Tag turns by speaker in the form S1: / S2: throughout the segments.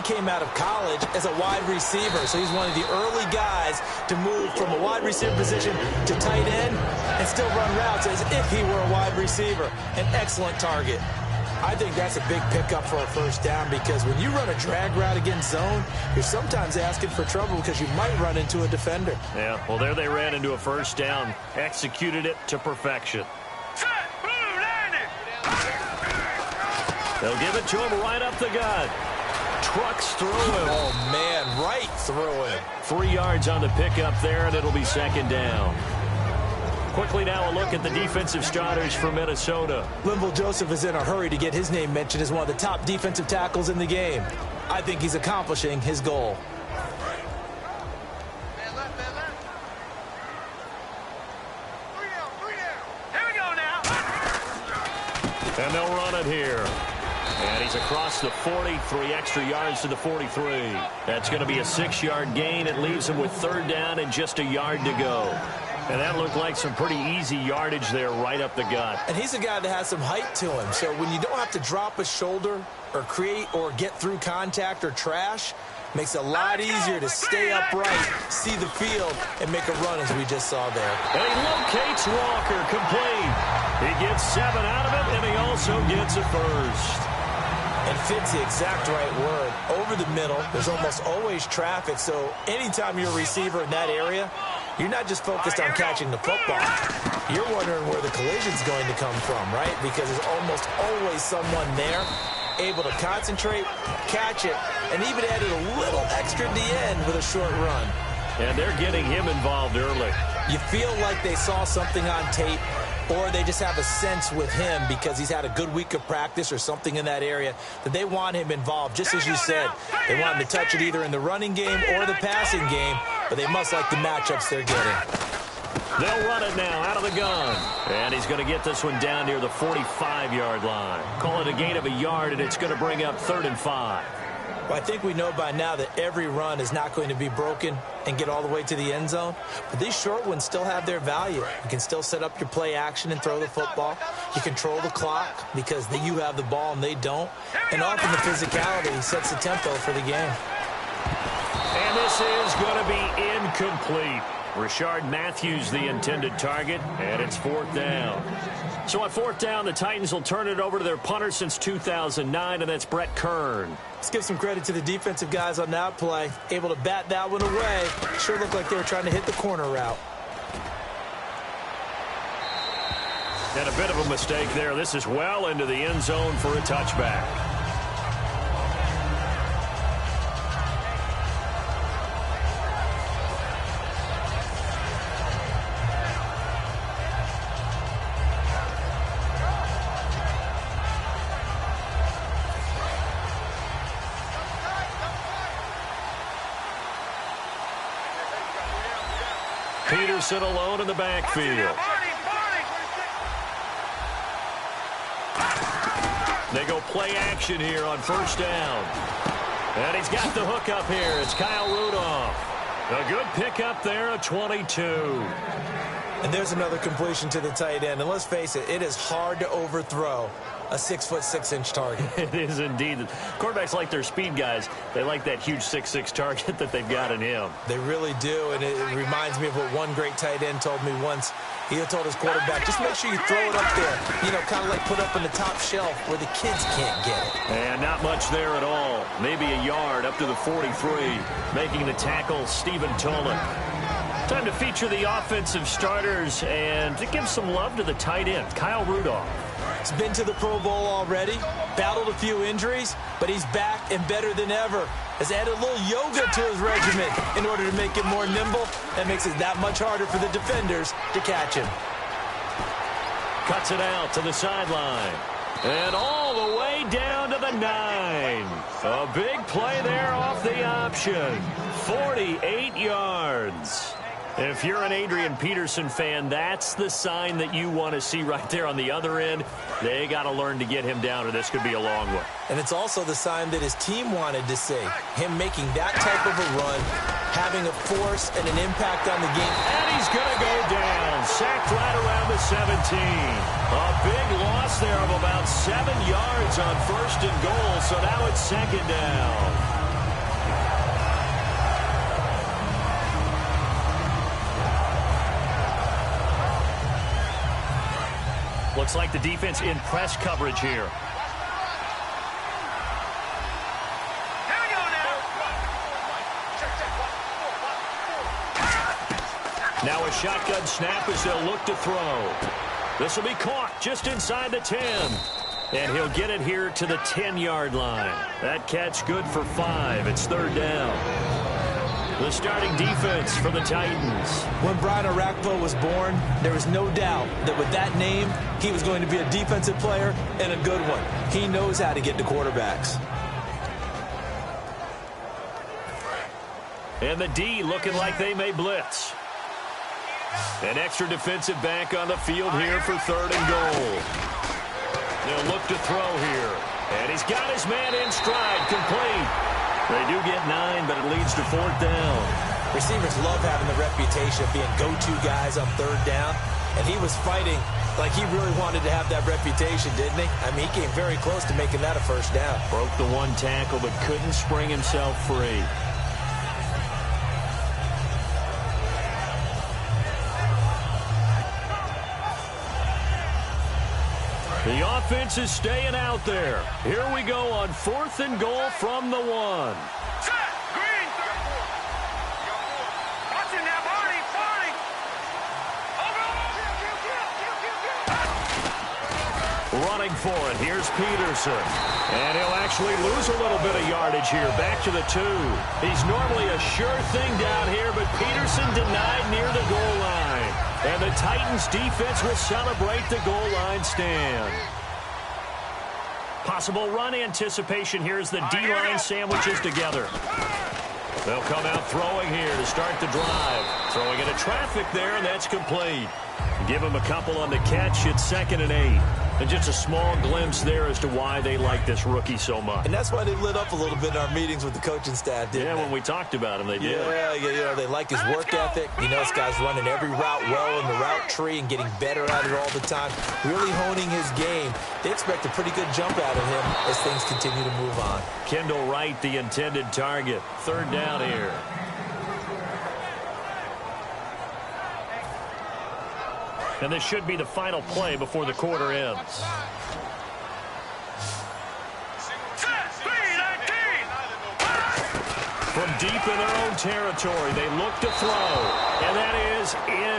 S1: came out of college as a wide receiver, so he's one of the early guys to move from a wide receiver position to tight end and still run routes as if he were a wide receiver. An excellent target. I think that's a big pickup for a first down because when you run a drag route against zone, you're sometimes asking for trouble because you might run into a defender.
S2: Yeah, well, there they ran into a first down, executed it to perfection. They'll give it to him right up the gut. Trucks through him.
S1: Oh, man, right through him.
S2: 3 yards on the pickup there, and it'll be second down. Quickly now a look at the defensive starters for Minnesota.
S1: Linval Joseph is in a hurry to get his name mentioned as one of the top defensive tackles in the game. I think he's accomplishing his goal.
S3: Here we go now.
S2: And they'll run it here. And he's across the 40, 3 extra yards to the 43. That's going to be a 6-yard gain. It leaves him with third down and just a yard to go. And that looked like some pretty easy yardage there right up the gut.
S1: And he's a guy that has some height to him. So when you don't have to drop a shoulder or create or get through contact or trash, makes it a lot easier to stay upright, see the field, and make a run as we just saw there.
S2: And he locates Walker complete. He gets 7 out of it, and he also gets a first.
S1: And fits the exact right word. Over the middle, there's almost always traffic, so anytime you're a receiver in that area, you're not just focused on catching the football. You're wondering where the collision's going to come from, right? Because there's almost always someone there able to concentrate, catch it, and even added a little extra at the end with a short run.
S2: And they're getting him involved early.
S1: You feel like they saw something on tape, or they just have a sense with him because he's had a good week of practice or something in that area that they want him involved. Just as you said, they want him to touch it either in the running game or the passing game, but they must like the matchups they're getting.
S2: They'll run it now out of the gun. And he's going to get this one down near the 45-yard line. Call it a gain of a yard, and it's going to bring up 3rd and 5.
S1: Well, I think we know by now that every run is not going to be broken and get all the way to the end zone. But these short ones still have their value. You can still set up your play action and throw the football. You control the clock because you have the ball and they don't. And often the physicality sets the tempo for the game.
S2: And this is going to be incomplete. Rashard Matthews, the intended target, and it's 4th down. So on 4th down, the Titans will turn it over to their punter since 2009, and that's Brett Kern.
S1: Let's give some credit to the defensive guys on that play. Able to bat that one away. Sure looked like they were trying to hit the corner route.
S2: And a bit of a mistake there. This is well into the end zone for a touchback. Peterson alone in the backfield. They go play action here on 1st down. And he's got the hook up here. It's Kyle Rudolph. A good pickup there, a 22.
S1: And there's another completion to the tight end. And let's face it, it is hard to overthrow a 6'6" target.
S2: It is indeed. Quarterbacks like their speed guys. They like that huge 6'6" target that they've got in him.
S1: They really do, and it reminds me of what one great tight end told me once. He told his quarterback, just make sure you throw it up there. You know, kind of like put up in the top shelf where the kids can't get it.
S2: And not much there at all. Maybe a yard up to the 43. Making the tackle, Stephen Tolan. Time to feature the offensive starters and to give some love to the tight end, Kyle Rudolph.
S1: He's been to the Pro Bowl already, battled a few injuries, but he's back and better than ever. Has added a little yoga to his regimen in order to make him more nimble. That makes it that much harder for the defenders to catch him.
S2: Cuts it out to the sideline. And all the way down to the 9. A big play there off the option. 48 yards. If you're an Adrian Peterson fan, that's the sign that you want to see right there on the other end. They got to learn to get him down, or this could be a long one.
S1: And it's also the sign that his team wanted to see. Him making that type of a run, having a force and an impact on the game.
S2: And he's going to go down. Sacked right around the 17. A big loss there of about 7 yards on 1st and goal, so now it's 2nd down. Looks like the defense in press coverage here. Now a shotgun snap as they'll look to throw. This will be caught just inside the 10. And he'll get it here to the 10-yard line. That catch good for 5. It's third down. The starting defense for the Titans.
S1: When Brian Orakpo was born, there was no doubt that with that name, he was going to be a defensive player and a good one. He knows how to get to quarterbacks.
S2: And the D looking like they may blitz. An extra defensive back on the field here for third and goal. They'll look to throw here. And he's got his man in stride, complete. They do get 9, but it leads to fourth down.
S1: Receivers love having the reputation of being go-to guys on third down. And he was fighting like he really wanted to have that reputation, didn't he? I mean, he came very close to making that a first down.
S2: Broke the one tackle, but couldn't spring himself free. The offense is staying out there. Here we go on fourth and goal from the 1.
S3: Green. Watching that, Barney.
S2: Running for it. Here's Peterson. And he'll actually lose a little bit of yardage here. Back to the 2. He's normally a sure thing down here, but Peterson denied near the goal line. And the Titans defense will celebrate the goal line stand. Possible run anticipation here as the D-line sandwiches together. They'll come out throwing here to start the drive. Throwing into traffic there, and that's complete. Give him a couple on the catch. It's 2nd and 8. And just a small glimpse there as to why they like this rookie so much.
S1: And that's why they lit up a little bit in our meetings with the coaching staff, didn't they?
S2: When we talked about him, they did.
S1: Yeah, you know, they like his work ethic. You know, this guy's running every route well in the route tree and getting better at it all the time, really honing his game. They expect a pretty good jump out of him as things continue to move on.
S2: Kendall Wright, the intended target. Third down here. And this should be the final play before the quarter ends. From deep in their own territory, they look to throw. And that is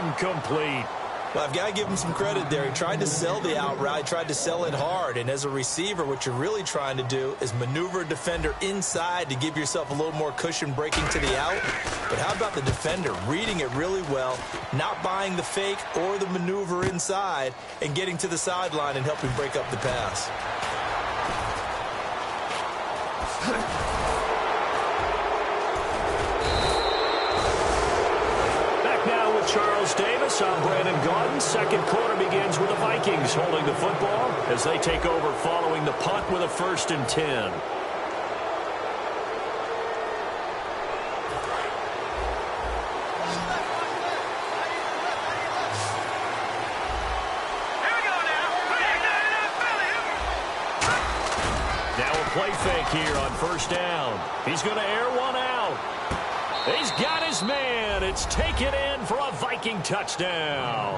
S2: incomplete.
S1: Well, I've got to give him some credit there. He tried to sell the out route, tried to sell it hard. And as a receiver, what you're really trying to do is maneuver a defender inside to give yourself a little more cushion breaking to the out. But how about the defender reading it really well, not buying the fake or the maneuver inside, and getting to the sideline and helping break up the pass?
S2: Charles Davis, I'm Brandon Gaudin. Second quarter begins with the Vikings holding the football as they take over following the punt with a 1st and 10. Now a play fake here on 1st down. He's going to air one out. He's got his man. It's taken in for a Viking touchdown.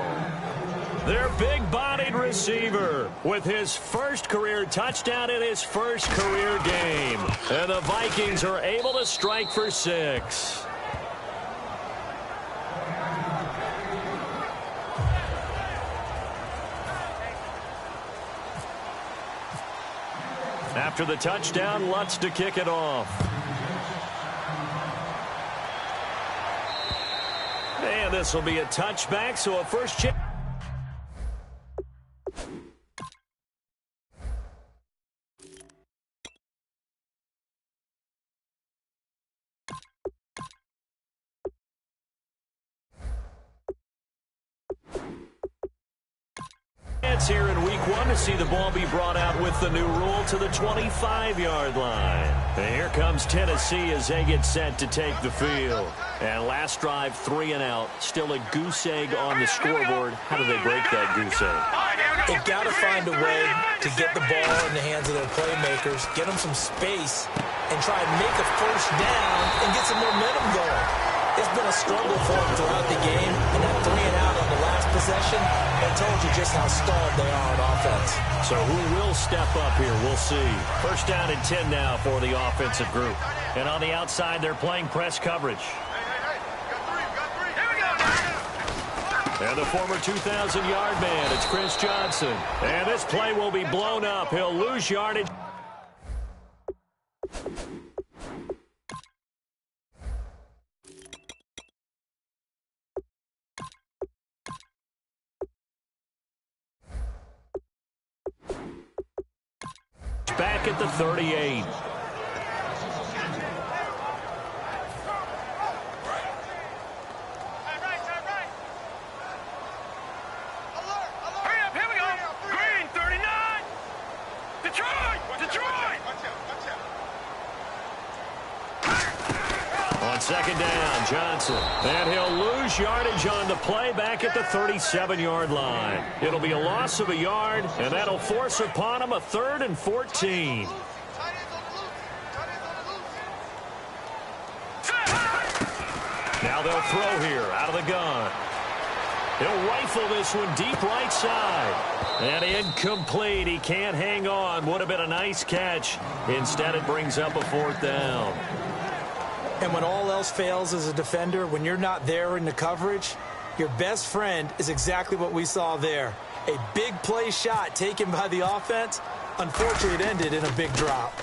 S2: Their big-bodied receiver with his first career touchdown in his first career game. And the Vikings are able to strike for 6. After the touchdown, Lutz to kick it off. And this will be a touchback, so a first chance. Here in week 1 to see the ball be brought out with the new rule to the 25-yard line. And here comes Tennessee as they get set to take the field. And last drive, 3 and out. Still a goose egg on the scoreboard. How do they break that goose egg?
S1: They've got to find a way to get the ball in the hands of their playmakers, get them some space, and try and make a first down and get some momentum going. It's been a struggle for them throughout the game, and that 3 and out on the last possession, that told you just how stalled they are on offense.
S2: So who will step up here? We'll see. First down and 10 now for the offensive group. And on the outside, they're playing press coverage. And the former 2,000-yard man, it's Chris Johnson. And this play will be blown up. He'll lose yardage. Back at the 38. On second down, Johnson. And he'll lose yardage on the play back at the 37-yard line. It'll be a loss of a yard, and that'll force upon him a 3rd and 14. Now they'll throw here out of the gun. He'll rifle this one deep right side. And incomplete. He can't hang on. Would have been a nice catch. Instead, it brings up a 4th down.
S1: And when all else fails as a defender, when you're not there in the coverage, your best friend is exactly what we saw there. A big play shot taken by the offense. Unfortunately, it ended in a big drop.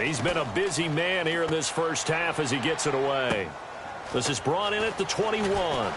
S2: He's been a busy man here in this first half as he gets it away. This is brought in at the 21.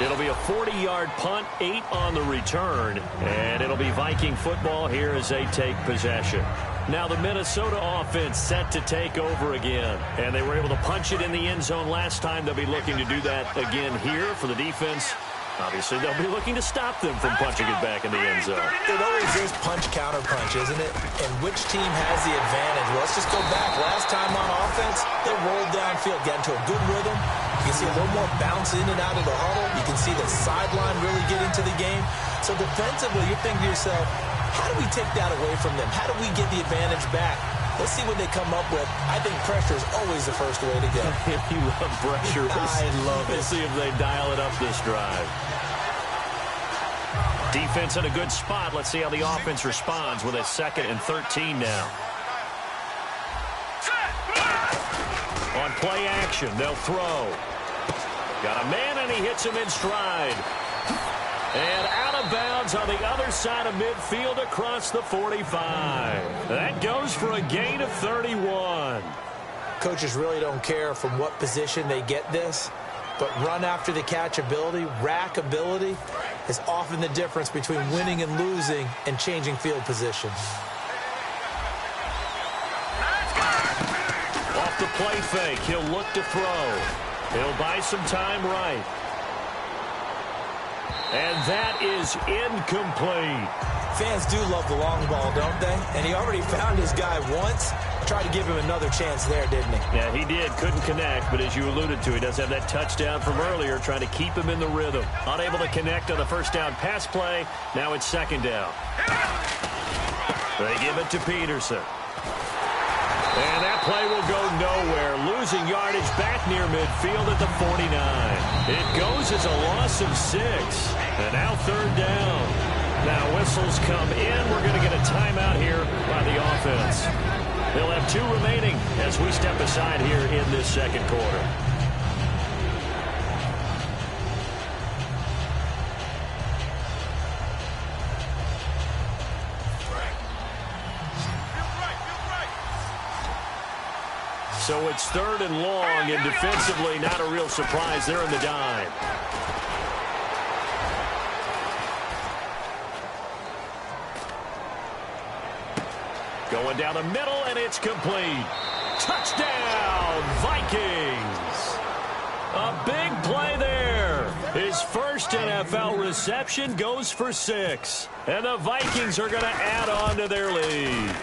S2: It'll be a 40-yard punt, 8 on the return, and it'll be Viking football here as they take possession. Now the Minnesota offense set to take over again, and they were able to punch it in the end zone last time. They'll be looking to do that again here for the defense. Obviously, they'll be looking to stop them from punching it back in the end zone.
S1: It always is punch-counter-punch, isn't it? And which team has the advantage? Well, let's just go back. Last time on offense, they rolled downfield, got into a good rhythm. You can see a little more bounce in and out of the huddle. You can see the sideline really get into the game. So defensively, you're thinking to yourself, how do we take that away from them? How do we get the advantage back? Let's see what they come up with. I think pressure is always the first way to go.
S2: You love pressure.
S1: I love it.
S2: Let's see if they dial it up this drive. Defense in a good spot. Let's see how the offense responds with a 2nd and 13 now. On play action, they'll throw. Got a man, and he hits him in stride. And out of bounds on the other side of midfield across the 45. That goes for a gain of 31.
S1: Coaches really don't care from what position they get this, but run after the catch ability, rack ability, is often the difference between winning and losing and changing field position.
S2: Off the play fake, he'll look to throw. He'll buy some time right. And that is incomplete.
S1: Fans do love the long ball, don't they? And he already found his guy once. Tried to give him another chance there, didn't he?
S2: Yeah, he did. Couldn't connect, but as you alluded to, he does have that touchdown from earlier, trying to keep him in the rhythm. Unable to connect on the first down pass play. Now it's 2nd down. They give it to Peterson. And that play will go nowhere. Losing yardage back near midfield at the 49. It goes as a loss of 6. And now 3rd down. Now whistles come in. We're going to get a timeout here by the offense. They'll have 2 remaining as we step aside here in this 2nd quarter. So it's 3rd and long, and defensively not a real surprise. They're in the dime. Going down the middle, and it's complete. Touchdown, Vikings. A big play there. His first NFL reception goes for 6. And the Vikings are going to add on to their lead.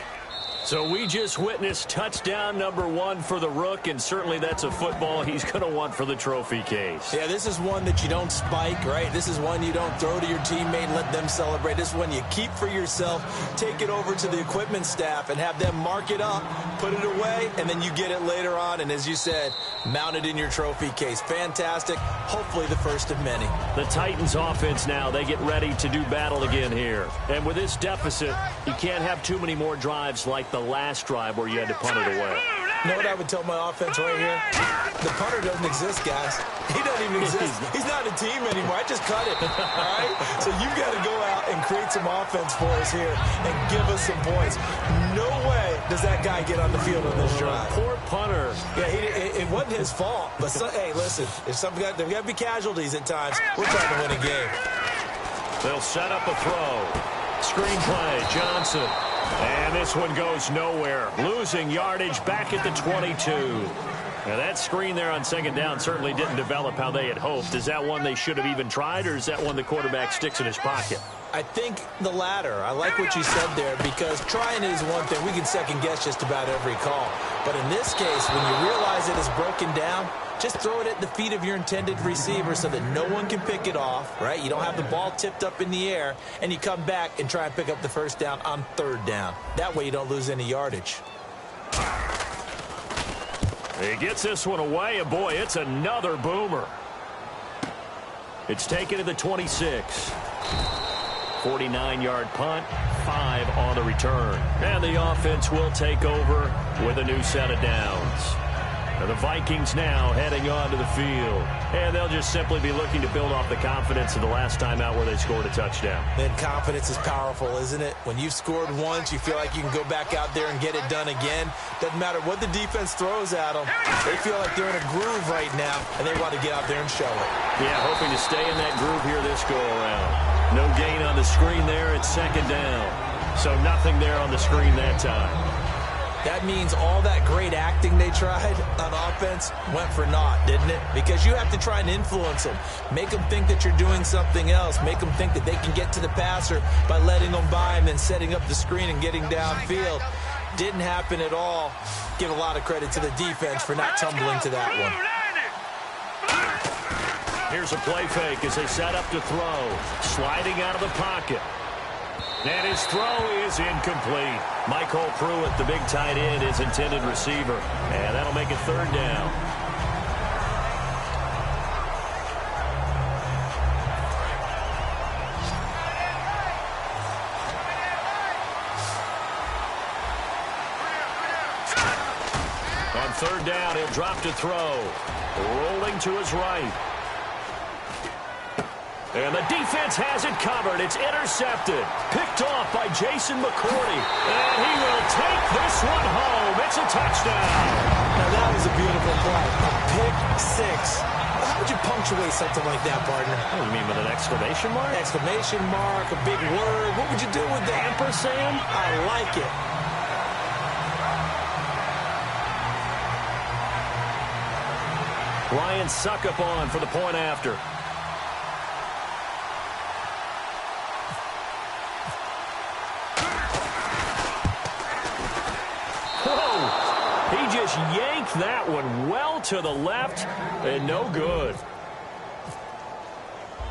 S2: So we just witnessed touchdown number 1 for the Rook, and certainly that's a football he's going to want for the trophy case.
S1: Yeah, this is one that you don't spike, right? This is one you don't throw to your teammate and let them celebrate. This is one you keep for yourself, take it over to the equipment staff and have them mark it up, put it away, and then you get it later on. And as you said, mount it in your trophy case. Fantastic. Hopefully the first of many.
S2: The Titans offense now, they get ready to do battle again here. And with this deficit, you can't have too many more drives like the last drive where you had to punt it away.
S1: You know what I would tell my offense right here? The punter doesn't exist, guys. He doesn't even exist. He's not a team anymore. I just cut it, all right? So you've got to go out and create some offense for us here and give us some points. No way does that guy get on the field on this drive.
S2: Poor punter.
S1: Yeah, it wasn't his fault. But, hey, listen, there's got to be casualties at times. We're trying to win a game.
S2: They'll set up a throw. Screen play, Johnson. And this one goes nowhere. Losing yardage back at the 22. Now that screen there on second down certainly didn't develop how they had hoped. Is that one they should have even tried, or is that one the quarterback sticks in his pocket?
S1: I think the latter. I like what you said there, because trying it is one thing. We can second guess just about every call. But in this case, when you realize it is broken down, just throw it at the feet of your intended receiver so that no one can pick it off, right? You don't have the ball tipped up in the air, and you come back and try and pick up the first down on third down. That way you don't lose any yardage.
S2: He gets this one away, and boy, it's another boomer. It's taken to the 26. 49-yard punt, 5 on the return. And the offense will take over with a new set of downs. And the Vikings now heading onto the field. And they'll just simply be looking to build off the confidence of the last time out where they scored a touchdown.
S1: And confidence is powerful, isn't it? When you've scored once, you feel like you can go back out there and get it done again. Doesn't matter what the defense throws at them. They feel like they're in a groove right now, and they want to get out there and show it.
S2: Yeah, hoping to stay in that groove here this go-around. No gain on the screen there. It's second down. So nothing there on the screen that time.
S1: That means all that great acting they tried on offense went for naught, didn't it? Because you have to try and influence them. Make them think that you're doing something else. Make them think that they can get to the passer by letting them by and then setting up the screen and getting downfield. Didn't happen at all. Give a lot of credit to the defense for not tumbling to that one.
S2: Here's a play fake as they set up to throw. Sliding out of the pocket. And his throw is incomplete. Michael Pruitt, the big tight end, his intended receiver. And that'll make it third down. On third down, he'll drop to throw. Rolling to his right. And the defense has it covered. It's intercepted. Picked off by Jason McCourty. And he will take this one home. It's a touchdown.
S1: Now that was a beautiful play. A pick six. How would you punctuate something like that, partner?
S2: Oh, you mean with an exclamation mark?
S1: Exclamation mark, a big word. What would you do with that?
S2: Ampersand?
S1: I like it.
S2: Ryan Suckup on for the point after. He just yanked that one well to the left, and no good.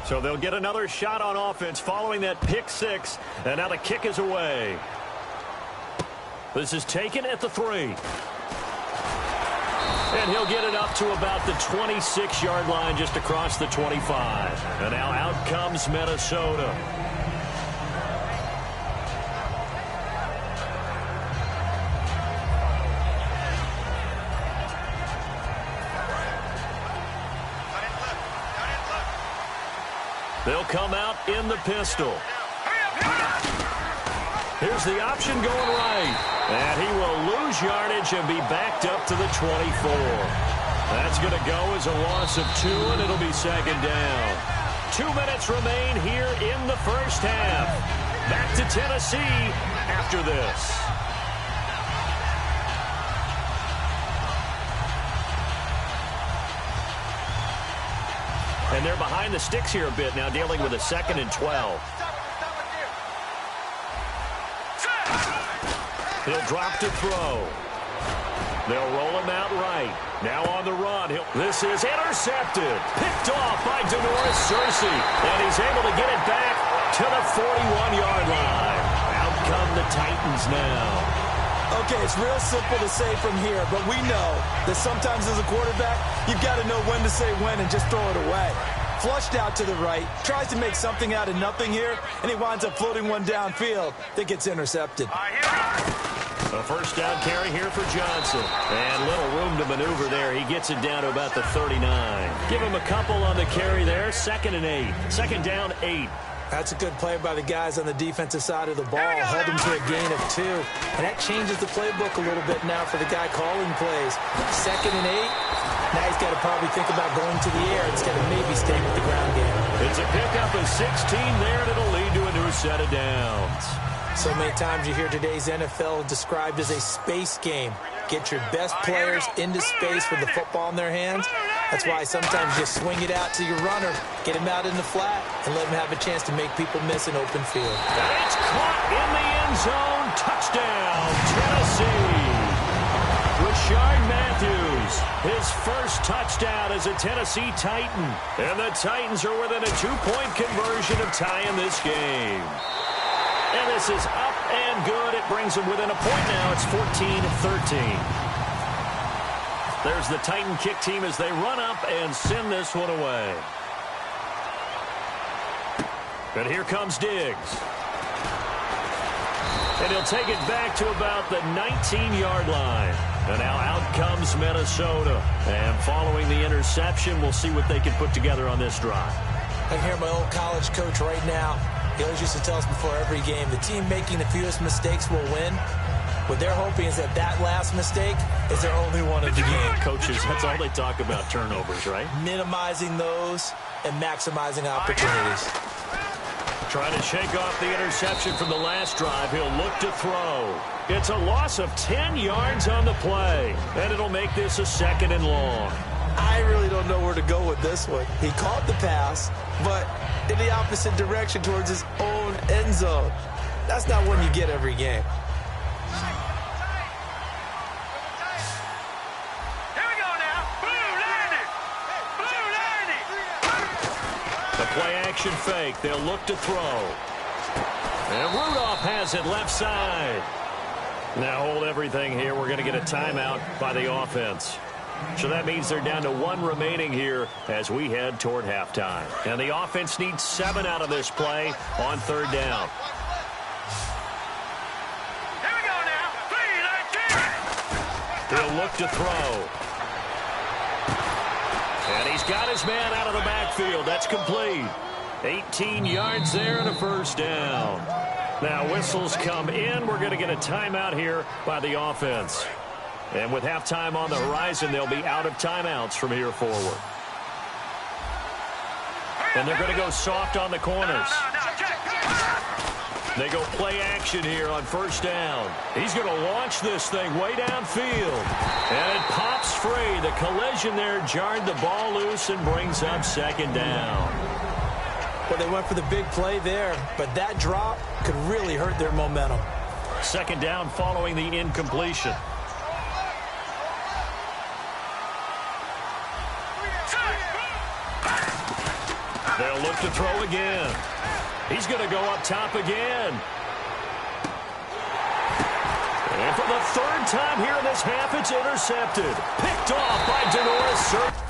S2: So they'll get another shot on offense following that pick six, and now the kick is away. This is taken at the 3. And he'll get it up to about the 26-yard line just across the 25. And now out comes Minnesota. They'll come out in the pistol. Here's the option going right. And he will lose yardage and be backed up to the 24. That's going to go as a loss of 2, and it'll be second down. 2 minutes remain here in the first half. Back to Tennessee after this. And they're behind the sticks here a bit now, dealing with a 2nd and 12. He'll drop to throw. They'll roll him out right. Now on the run. This is intercepted. Picked off by Denoris Cersei. And he's able to get it back to the 41-yard line. Out come the Titans now.
S1: Okay, it's real simple to say from here, but we know that sometimes as a quarterback, you've got to know when to say when and just throw it away. Flushed out to the right, tries to make something out of nothing here, and he winds up floating one downfield that gets intercepted.
S2: A first down carry here for Johnson. And little room to maneuver there. He gets it down to about the 39. Give him a couple on the carry there. 2nd and 8. 2nd down, 8.
S1: That's a good play by the guys on the defensive side of the ball. Held him to a gain of 2. And that changes the playbook a little bit now for the guy calling plays. 2nd and 8. Now he's got to probably think about going to the air instead of maybe staying with the ground game.
S2: It's a pickup of 16 there, and it'll lead to a new set of downs.
S1: So many times you hear today's NFL described as a space game. Get your best players into space with the football in their hands. That's why sometimes you swing it out to your runner, get him out in the flat, and let him have a chance to make people miss an open field.
S2: And it's caught in the end zone. Touchdown, Tennessee. Rashard Matthews, his first touchdown as a Tennessee Titan. And the Titans are within a 2-point conversion of tying this game. And this is up and good. It brings them within a point now. It's 14-13. There's the Titan kick team as they run up and send this one away. And here comes Diggs. And he'll take it back to about the 19-yard line. And now out comes Minnesota. And following the interception, we'll see what they can put together on this drive.
S1: I hear my old college coach right now. He always used to tell us before every game, the team making the fewest mistakes will win. What they're hoping is that last mistake is their only one of the game.
S2: Coaches, that's all they talk about, turnovers, right?
S1: Minimizing those and maximizing opportunities.
S2: Trying to shake off the interception from the last drive. He'll look to throw. It's a loss of 10 yards on the play. And it'll make this a 2nd and long.
S1: I really don't know where to go with this one. He caught the pass, but in the opposite direction towards his own end zone. That's not one you get every game.
S2: Play-action fake. They'll look to throw. And Rudolph has it left side. Now hold everything here. We're going to get a timeout by the offense. So that means they're down to 1 remaining here as we head toward halftime. And the offense needs 7 out of this play on 3rd down.
S3: Here we go now.
S2: They'll look to throw. And he's got his man out of the backfield. That's complete. 18 yards there and a first down. Now whistles come in. We're going to get a timeout here by the offense. And with halftime on the horizon, they'll be out of timeouts from here forward. And they're going to go soft on the corners. They go play action here on 1st down. He's going to launch this thing way downfield. And it pops free. The collision there jarred the ball loose and brings up 2nd down.
S1: Well, they went for the big play there, but that drop could really hurt their momentum.
S2: 2nd down following the incompletion. They'll look to throw again. He's going to go up top again. And for the 3rd time here in this half, it's intercepted. Picked off by Denoris Cersei.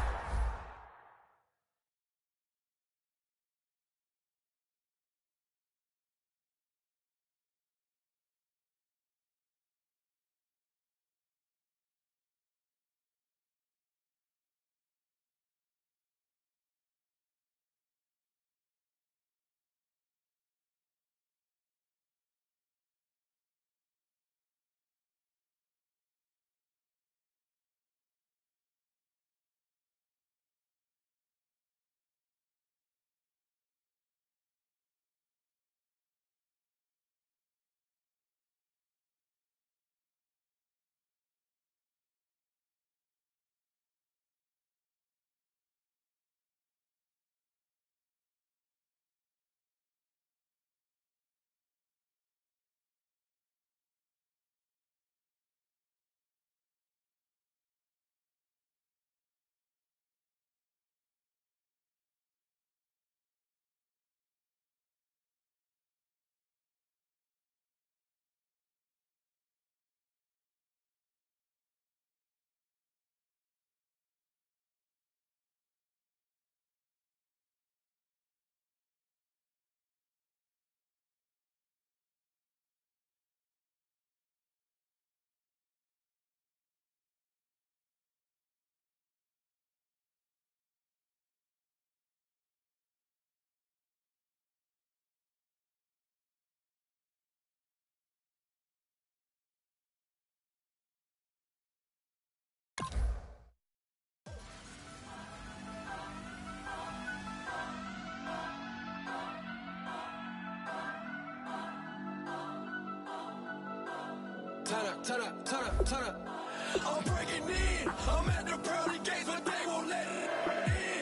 S4: I'm breaking in. I'm at the pearly gates, but they won't let it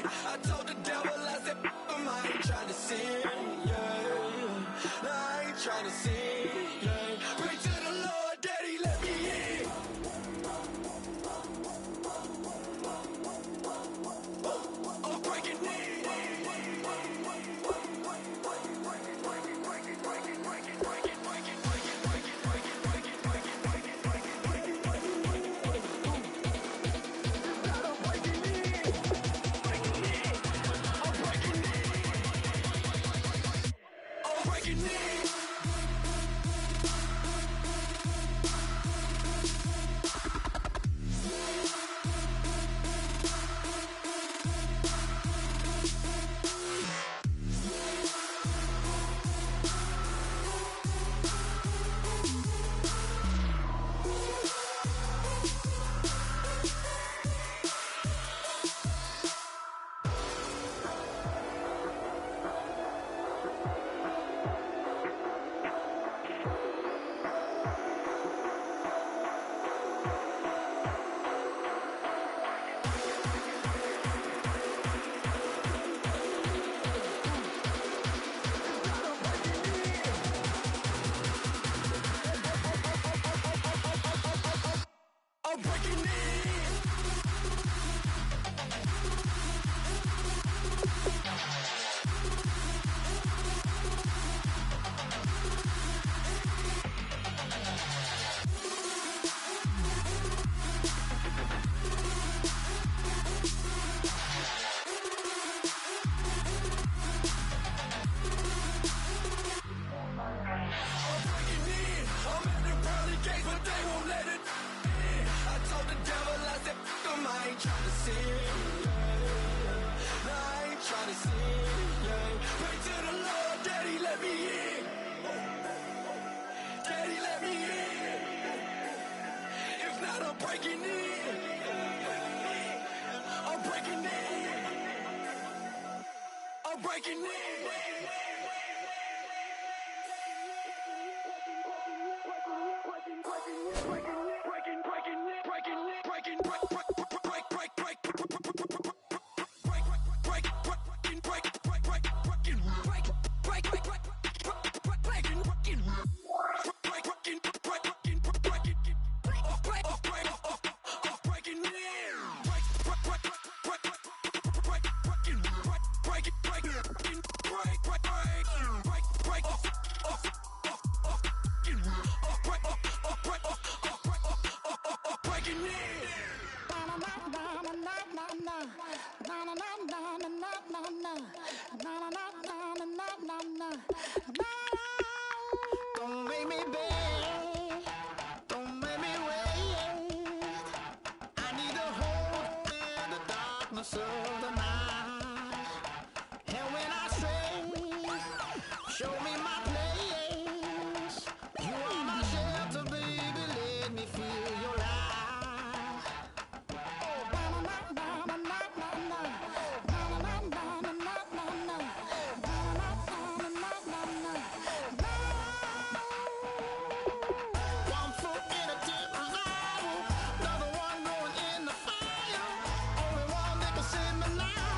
S4: in. I told the devil, I said, I ain't trying to sin, yeah. No, I ain't trying to sin, yeah. Pray to the Lord, Daddy, let me in. I'm breaking in.
S5: Only one that can save me now.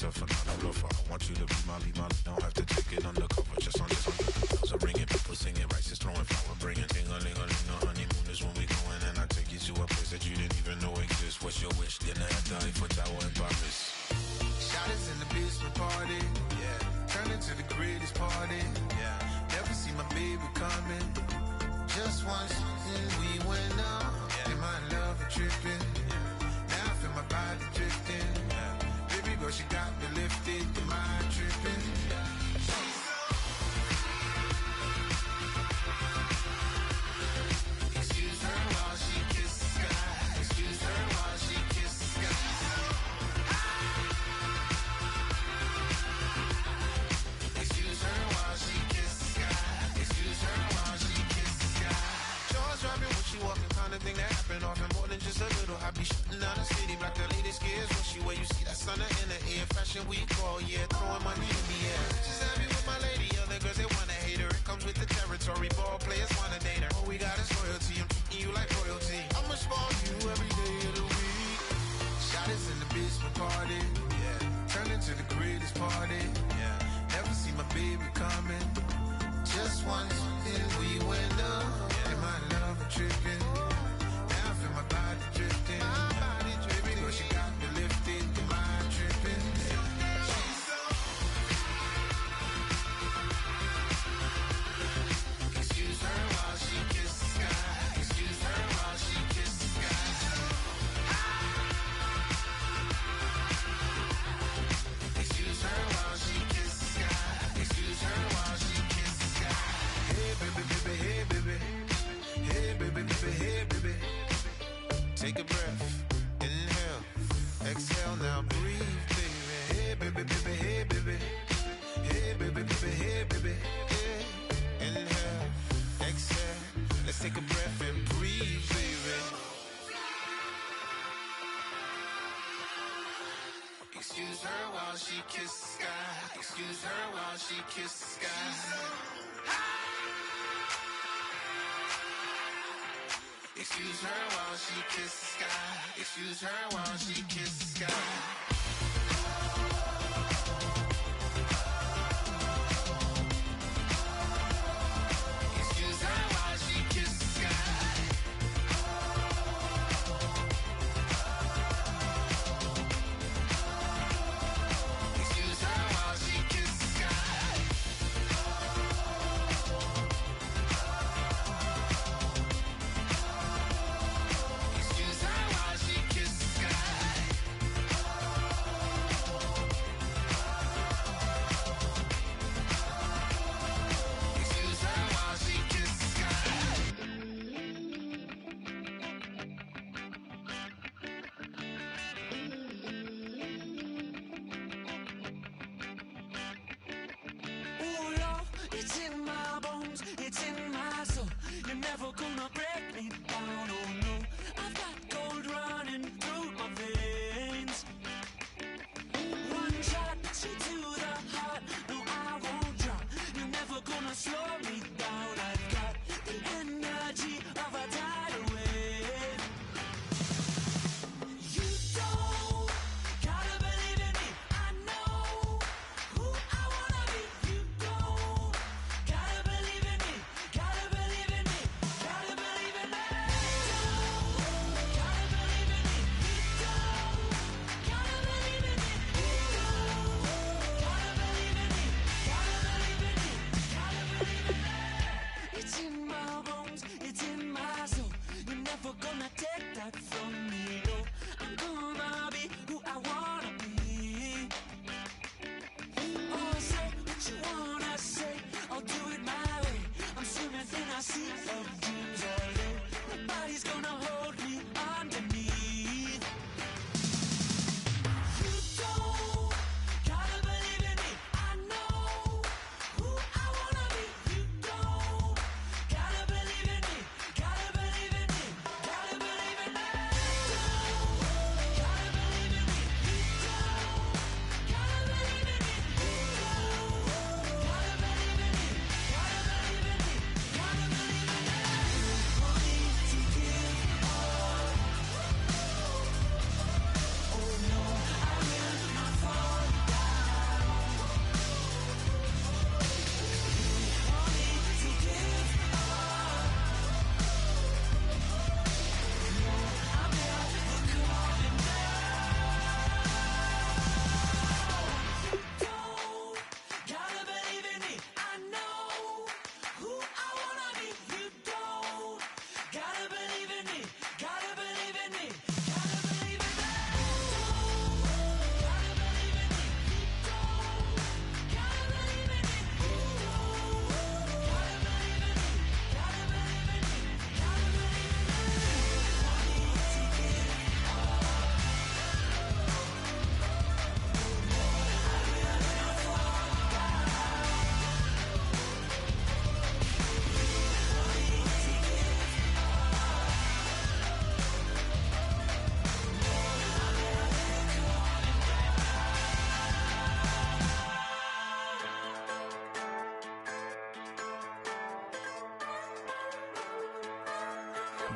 S5: tough and not a bluffer. I want you to be my lead, don't have to take it undercover. Just under the bells are ringing, people singing, rice is throwing flower, bringing ding-a-ling-a-ling. The honeymoon is when we going, and I take you to a place that you didn't even know exists. What's your wish? Dinner at the Eiffel Tower in Paris.
S4: Shot us in the basement party, yeah. Turn into the greatest party, yeah. Never see my baby coming. Just once, and we went up, yeah. In my love a tripping, yeah. Now I feel my body drifting, yeah. Baby girl, she got me lifted, in my tripping, yeah. Excuse her while she kisses the sky. Excuse her while she kisses the sky. Excuse her while she kisses the sky. Excuse her while she kisses the sky. Jaws dropping when she walking, kind of thing that happen often. More than just a little. I be shutting down the city, black the latest gears. When she wear, you see that sun in the air. Fashion week all year, throwing money in the air. She's happy with my lady. Other girls they wanna hate her. It comes with the territory. Ball players wanna date her. All we got is loyalty. I'm treating you like royalty. I'ma spoil you every day of the week. Shot us in the basement party, yeah. Turn into the greatest party, yeah. Never see my baby coming. Just once, then we went up, yeah. And my love a tripping. Now I feel my body drifting. My body dripping. Baby girl, she got me lifted. Am I tripping? Excuse her while she kisses the sky. Excuse her while she kisses the sky. Excuse her while she kisses the sky. Excuse her while she kisses the sky. Hey baby, baby, hey baby. Hey baby, baby, hey baby. Take a breath, inhale, exhale, now breathe, baby. Hey baby, baby, hey baby. Hey baby, baby, hey baby. Hey, inhale, exhale. Let's take a breath and breathe, baby. Excuse her while she kisses the sky. Excuse her while she kisses the sky. Excuse her while she kisses the sky. Excuse her while she kisses the sky. Excuse her while she kisses the sky. Excuse her while she kisses the sky. Excuse her while she kisses the sky.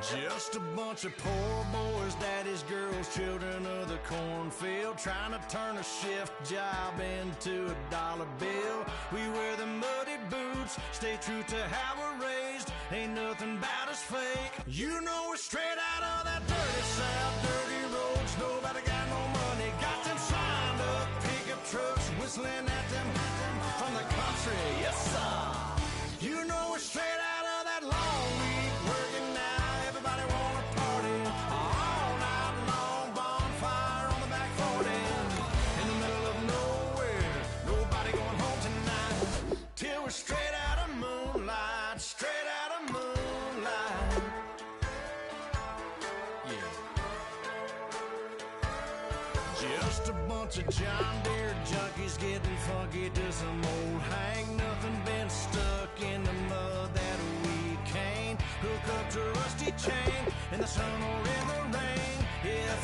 S6: Just a bunch of poor boys, daddy's girls, children of the cornfield, trying to turn a shift job into a dollar bill. We wear the muddy boots, stay true to how we're raised. Ain't nothing about us fake. You know we're straight out of that dirty South, dirty roads. Nobody got no money, got them signed up pickup trucks, whistling at them from the country. Yes, sir. You know we're straight out of that long week working now. Everybody wanna party all night long, bonfire on the back 40 in the middle of nowhere. Nobody going home tonight till we're straight out of moonlight, straight out of moonlight. Yeah. Just a bunch of John Deere junkies getting funky to some old hang. Nothing been stuck in the mud that we can't hook up to a rusty chain in the sun or in the rain. Yeah,